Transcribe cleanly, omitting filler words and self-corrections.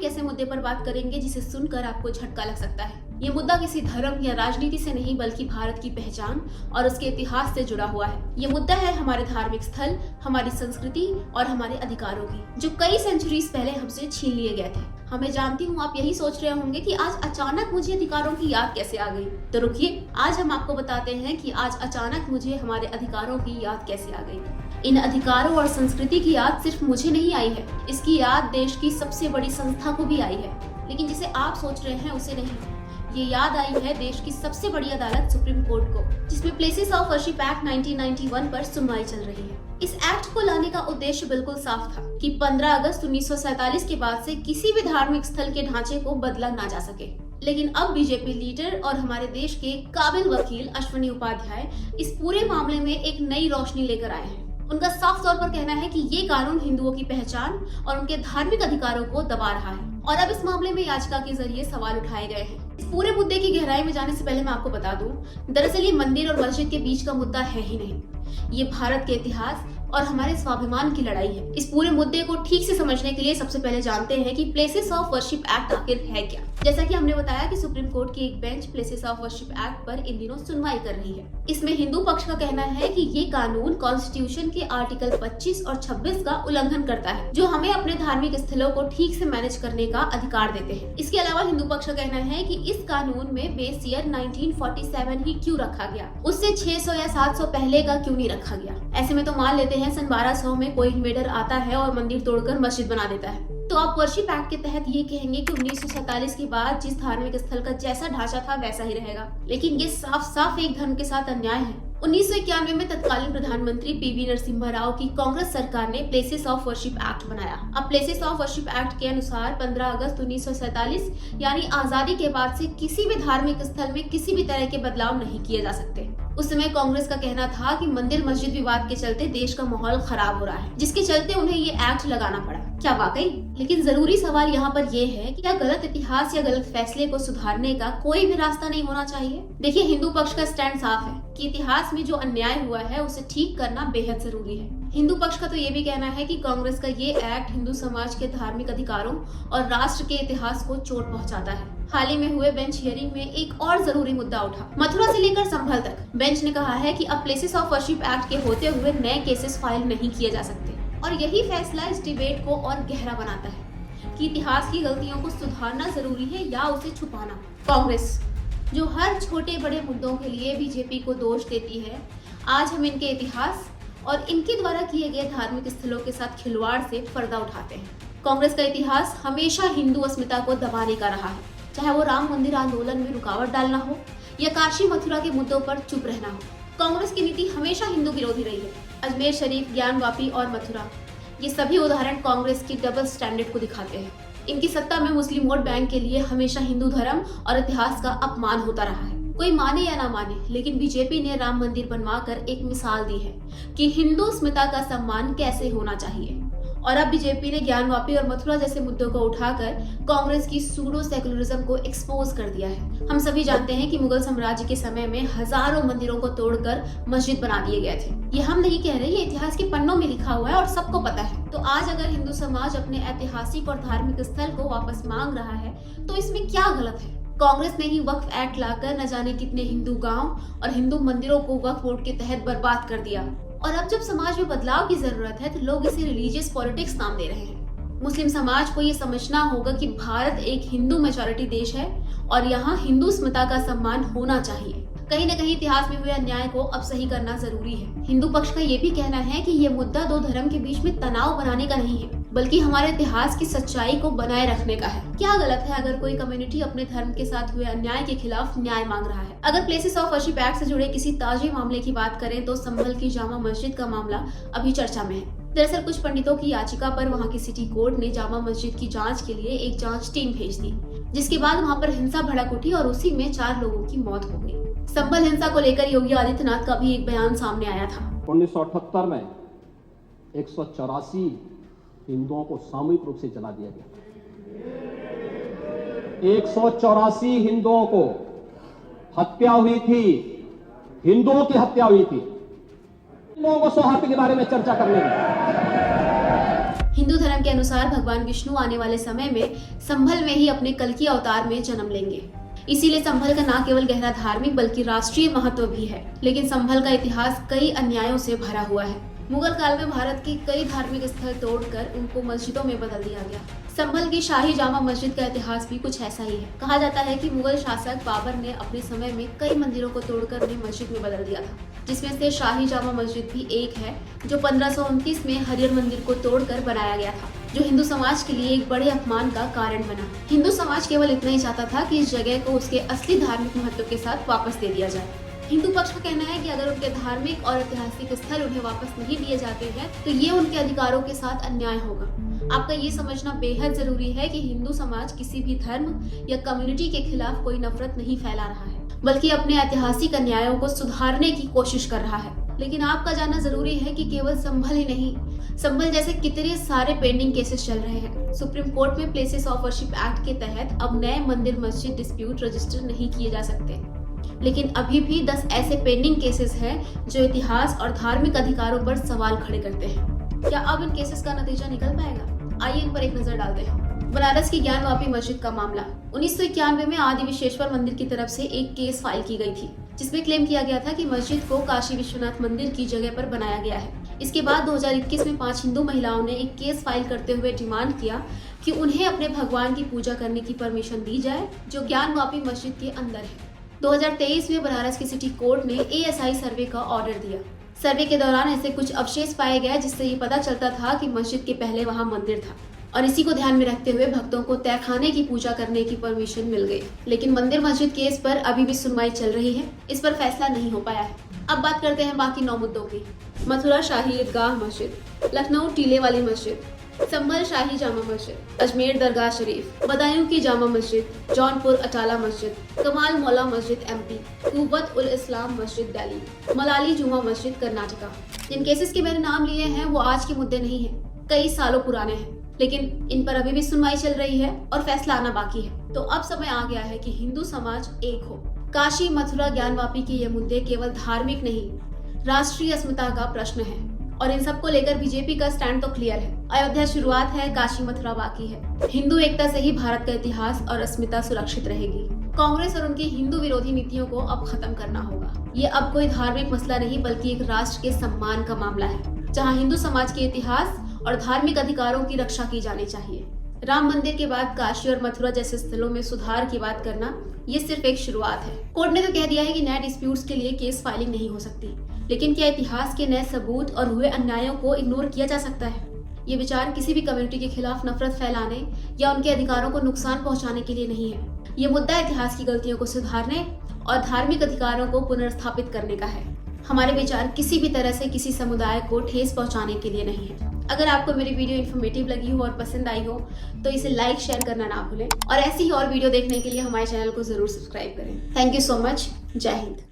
एक ऐसे मुद्दे पर बात करेंगे जिसे सुनकर आपको झटका लग सकता है। ये मुद्दा किसी धर्म या राजनीति से नहीं बल्कि भारत की पहचान और उसके इतिहास से जुड़ा हुआ है। ये मुद्दा है हमारे धार्मिक स्थल, हमारी संस्कृति और हमारे अधिकारों की, जो कई सेंचुरीज पहले हमसे छीन लिए गए थे। मैं जानती हूँ आप यही सोच रहे होंगे कि आज अचानक मुझे अधिकारों की याद कैसे आ गई। तो रुकिए, आज हम आपको बताते हैं कि आज अचानक मुझे हमारे अधिकारों की याद कैसे आ गई। इन अधिकारों और संस्कृति की याद सिर्फ मुझे नहीं आई है, इसकी याद देश की सबसे बड़ी संस्था को भी आई है, लेकिन जिसे आप सोच रहे हैं उसे नहीं। ये याद आई है देश की सबसे बड़ी अदालत सुप्रीम कोर्ट को, जिसमें प्लेसेस ऑफ वर्शिप एक्ट 1991 पर सुनवाई चल रही है। इस एक्ट को लाने का उद्देश्य बिल्कुल साफ था कि 15 अगस्त 1947 के बाद से किसी भी धार्मिक स्थल के ढांचे को बदला ना जा सके। लेकिन अब बीजेपी लीडर और हमारे देश के काबिल वकील अश्विनी उपाध्याय इस पूरे मामले में एक नई रोशनी लेकर आए हैं। उनका साफ तौर पर कहना है कि ये कानून हिंदुओं की पहचान और उनके धार्मिक अधिकारों को दबा रहा है और अब इस मामले में याचिका के जरिए सवाल उठाए गए हैं। इस पूरे मुद्दे की गहराई में जाने से पहले मैं आपको बता दूं, दरअसल ये मंदिर और मस्जिद के बीच का मुद्दा है ही नहीं। ये भारत के इतिहास और हमारे स्वाभिमान की लड़ाई है। इस पूरे मुद्दे को ठीक से समझने के लिए सबसे पहले जानते हैं कि प्लेसेस ऑफ वर्शिप एक्ट आखिर है क्या। जैसा कि हमने बताया कि सुप्रीम कोर्ट की एक bench places of worship act पर इन दिनों सुनवाई कर रही है। इसमें हिंदू पक्ष का कहना है कि ये कानून कॉन्स्टिट्यूशन के आर्टिकल 25 और 26 का उल्लंघन करता है, जो हमें अपने धार्मिक स्थलों को ठीक से मैनेज करने का अधिकार देते हैं। इसके अलावा हिंदू पक्ष का कहना है कि इस कानून में बेस ईयर 1947 ही क्यों रखा गया, उससे 600 या 700 पहले का क्यों नहीं रखा गया। ऐसे में तो मान लेते हैं सन 1200 में कोई इन्वेडर आता है और मंदिर तोड़कर मस्जिद बना देता है, तो आप वर्शिप एक्ट के तहत ये कहेंगे कि 1947 के बाद जिस धार्मिक स्थल का जैसा ढांचा था वैसा ही रहेगा। लेकिन ये साफ साफ एक धर्म के साथ अन्याय है। 1991 में तत्कालीन प्रधानमंत्री पीवी नरसिम्हा राव की कांग्रेस सरकार ने प्लेसेस ऑफ वर्शिप एक्ट बनाया। अब प्लेसेस ऑफ वर्शिप एक्ट के अनुसार 15 अगस्त 1947 यानी आजादी के बाद से किसी भी धार्मिक स्थल में किसी भी तरह के बदलाव नहीं किए जा सकते। उस समय कांग्रेस का कहना था कि मंदिर मस्जिद विवाद के चलते देश का माहौल खराब हो रहा है, जिसके चलते उन्हें ये एक्ट लगाना पड़ा। क्या वाकई? लेकिन जरूरी सवाल यहाँ पर ये है कि क्या गलत इतिहास या गलत फैसले को सुधारने का कोई भी रास्ता नहीं होना चाहिए? देखिए, हिंदू पक्ष का स्टैंड साफ है कि इतिहास में जो अन्याय हुआ है उसे ठीक करना बेहद जरूरी है। हिंदू पक्ष का तो ये भी कहना है कि कांग्रेस का ये एक्ट हिंदू समाज के धार्मिक अधिकारों और राष्ट्र के इतिहास को चोट पहुंचाता है। हाल ही में हुए बेंच हियरिंग में एक और जरूरी मुद्दा उठा। मथुरा से लेकर संभल तक बेंच ने कहा है कि अब प्लेसेस ऑफ वर्शिप एक्ट के होते हुए नए केसेस फाइल नहीं किए जा सकते, और यही फैसला इस डिबेट को और गहरा बनाता है कि इतिहास की गलतियों को सुधारना जरूरी है या उसे छुपाना। कांग्रेस जो हर छोटे बड़े मुद्दों के लिए बीजेपी को दोष देती है, आज हम इनके इतिहास और इनके द्वारा किए गए धार्मिक स्थलों के साथ खिलवाड़ से पर्दा उठाते हैं। कांग्रेस का इतिहास हमेशा हिंदू अस्मिता को दबाने का रहा है, चाहे वो राम मंदिर आंदोलन में रुकावट डालना हो या काशी मथुरा के मुद्दों पर चुप रहना हो। कांग्रेस की नीति हमेशा हिंदू विरोधी रही है। अजमेर शरीफ, ज्ञानवापी और मथुरा, ये सभी उदाहरण कांग्रेस की डबल स्टैंडर्ड को दिखाते हैं। इनकी सत्ता में मुस्लिम वोट बैंक के लिए हमेशा हिंदू धर्म और इतिहास का अपमान होता रहा है। कोई माने या ना माने, लेकिन बीजेपी ने राम मंदिर बनवाकर एक मिसाल दी है कि हिंदू अस्मिता का सम्मान कैसे होना चाहिए। और अब बीजेपी ने ज्ञानवापी और मथुरा जैसे मुद्दों को उठाकर कांग्रेस की सूडो सेकुलरिज्म को एक्सपोज कर दिया है। हम सभी जानते हैं कि मुगल साम्राज्य के समय में हजारों मंदिरों को तोड़कर मस्जिद बना दिए गए थे। ये हम नहीं कह रहे, ये इतिहास के पन्नों में लिखा हुआ है और सबको पता है। तो आज अगर हिंदू समाज अपने ऐतिहासिक और धार्मिक स्थल को वापस मांग रहा है तो इसमें क्या गलत है? कांग्रेस ने ही वक्फ एक्ट लाकर न जाने कितने हिंदू गांव और हिंदू मंदिरों को वक्फ बोर्ड के तहत बर्बाद कर दिया, और अब जब समाज में बदलाव की जरूरत है तो लोग इसे रिलीजियस पॉलिटिक्स नाम दे रहे हैं। मुस्लिम समाज को ये समझना होगा कि भारत एक हिंदू मेजॉरिटी देश है और यहाँ हिंदू अस्मिता का सम्मान होना चाहिए। कहीं न कहीं इतिहास में हुए अन्याय को अब सही करना जरूरी है। हिंदू पक्ष का ये भी कहना है कि ये मुद्दा दो धर्म के बीच में तनाव बनाने का नहीं है, बल्कि हमारे इतिहास की सच्चाई को बनाए रखने का है। क्या गलत है अगर कोई कम्युनिटी अपने धर्म के साथ हुए अन्याय के खिलाफ न्याय मांग रहा है? अगर प्लेसेस ऑफ वर्शिप एक्ट से जुड़े किसी ताजे मामले की बात करें तो संभल की जामा मस्जिद का मामला अभी चर्चा में है। दरअसल कुछ पंडितों की याचिका पर वहाँ की सिटी कोर्ट ने जामा मस्जिद की जांच के लिए एक जांच टीम भेज दी, जिसके बाद वहाँ पर हिंसा भड़क उठी और उसी में 4 लोगों की मौत हो गई। संभल हिंसा को लेकर योगी आदित्यनाथ का भी एक बयान सामने आया था। 1978 में 184 हिंदुओं को सामूहिक रूप से जला दिया गया। 184 हिंदुओं को हत्या हुई थी, हिंदुओं की हत्या हुई थी। हिंदुओं को सौहार्द के बारे में चर्चा करने में हिंदू धर्म के अनुसार भगवान विष्णु आने वाले समय में संभल में ही अपने कल्कि अवतार में जन्म लेंगे। इसीलिए संभल का न केवल गहरा धार्मिक बल्कि राष्ट्रीय महत्व भी है। लेकिन संभल का इतिहास कई अन्यायों से भरा हुआ है। मुगल काल में भारत के कई धार्मिक स्थल तोड़कर उनको मस्जिदों में बदल दिया गया। संभल की शाही जामा मस्जिद का इतिहास भी कुछ ऐसा ही है। कहा जाता है कि मुगल शासक बाबर ने अपने समय में कई मंदिरों को तोड़कर उन्हें मस्जिद में बदल दिया था, जिसमें से शाही जामा मस्जिद भी एक है, जो 1529 में हरिहर मंदिर को तोड़कर बनाया गया था, जो हिंदू समाज के लिए एक बड़े अपमान का कारण बना। हिंदू समाज केवल इतना ही चाहता था कि इस जगह को उसके असली धार्मिक महत्व के साथ वापस दे दिया जाए। हिंदू पक्ष का कहना है कि अगर उनके धार्मिक और ऐतिहासिक स्थल उन्हें वापस नहीं दिए जाते हैं तो ये उनके अधिकारों के साथ अन्याय होगा। आपका ये समझना बेहद जरूरी है कि हिंदू समाज किसी भी धर्म या कम्युनिटी के खिलाफ कोई नफरत नहीं फैला रहा है, बल्कि अपने ऐतिहासिक अन्यायों को सुधारने की कोशिश कर रहा है। लेकिन आपका जानना जरूरी है कि केवल संभल ही नहीं, संभल जैसे कितने सारे पेंडिंग केसेस चल रहे हैं। सुप्रीम कोर्ट में प्लेसेस ऑफ वर्शिप एक्ट के तहत अब नए मंदिर मस्जिद डिस्प्यूट रजिस्टर नहीं किए जा सकते, लेकिन अभी भी 10 ऐसे पेंडिंग केसेस हैं जो इतिहास और धार्मिक अधिकारों पर सवाल खड़े करते हैं। क्या अब इन केसेस का नतीजा निकल पाएगा? आइए इन पर एक नजर डालते हैं। बनारस की ज्ञानवापी मस्जिद का मामला 1991 में आदि विश्वेश्वर मंदिर की तरफ से एक केस फाइल की गई थी, जिसमें क्लेम किया गया था कि मस्जिद को काशी विश्वनाथ मंदिर की जगह पर बनाया गया है। इसके बाद 2021 में 5 हिंदू महिलाओं ने एक केस फाइल करते हुए डिमांड किया कि उन्हें अपने भगवान की पूजा करने की परमिशन दी जाए, जो ज्ञानवापी मस्जिद के अंदर है। 2023 में बनारस की सिटी कोर्ट ने ASI सर्वे का ऑर्डर दिया। सर्वे के दौरान ऐसे कुछ अवशेष पाए गए जिससे ये पता चलता था कि मस्जिद के पहले वहां मंदिर था, और इसी को ध्यान में रखते हुए भक्तों को तहखाने की पूजा करने की परमिशन मिल गई। लेकिन मंदिर मस्जिद केस पर अभी भी सुनवाई चल रही है, इस पर फैसला नहीं हो पाया है। अब बात करते हैं बाकी 9 मुद्दों की। मथुरा शाही ईदगाह मस्जिद, लखनऊ टीले वाली मस्जिद, संभल शाही जामा मस्जिद, अजमेर दरगाह शरीफ, बदायूं की जामा मस्जिद, जौनपुर अटाला मस्जिद, कमाल मौला मस्जिद MP, कुव्वत उल इस्लाम मस्जिद दिल्ली, मलाली जुमा मस्जिद कर्नाटका। जिन केसेस के मैंने नाम लिए हैं वो आज के मुद्दे नहीं हैं, कई सालों पुराने हैं, लेकिन इन पर अभी भी सुनवाई चल रही है और फैसला आना बाकी है। तो अब समय आ गया है कि हिंदू समाज एक हो। काशी मथुरा ज्ञानवापी के ये मुद्दे केवल धार्मिक नहीं, राष्ट्रीय अस्मिता का प्रश्न है, और इन सबको लेकर बीजेपी का स्टैंड तो क्लियर है। अयोध्या शुरुआत है, काशी मथुरा बाकी है। हिंदू एकता से ही भारत का इतिहास और अस्मिता सुरक्षित रहेगी। कांग्रेस और उनकी हिंदू विरोधी नीतियों को अब खत्म करना होगा। ये अब कोई धार्मिक मसला नहीं बल्कि एक राष्ट्र के सम्मान का मामला है, जहाँ हिंदू समाज के इतिहास और धार्मिक अधिकारों की रक्षा की जानी चाहिए। राम मंदिर के बाद काशी और मथुरा जैसे स्थलों में सुधार की बात करना ये सिर्फ एक शुरुआत है। कोर्ट ने तो कह दिया है कि नए डिस्प्यूट्स के लिए केस फाइलिंग नहीं हो सकती, लेकिन क्या इतिहास के नए सबूत और हुए अन्यायों को इग्नोर किया जा सकता है? ये विचार किसी भी कम्युनिटी के खिलाफ नफरत फैलाने या उनके अधिकारों को नुकसान पहुंचाने के लिए नहीं है। ये मुद्दा इतिहास की गलतियों को सुधारने और धार्मिक अधिकारों को पुनर्स्थापित करने का है। हमारे विचार किसी भी तरह से किसी समुदाय को ठेस पहुंचाने के लिए नहीं है। अगर आपको मेरी वीडियो इन्फॉर्मेटिव लगी हो और पसंद आई हो तो इसे लाइक शेयर करना ना भूलें, और ऐसी ही और वीडियो देखने के लिए हमारे चैनल को जरूर सब्सक्राइब करें। Thank you so much. जय हिंद।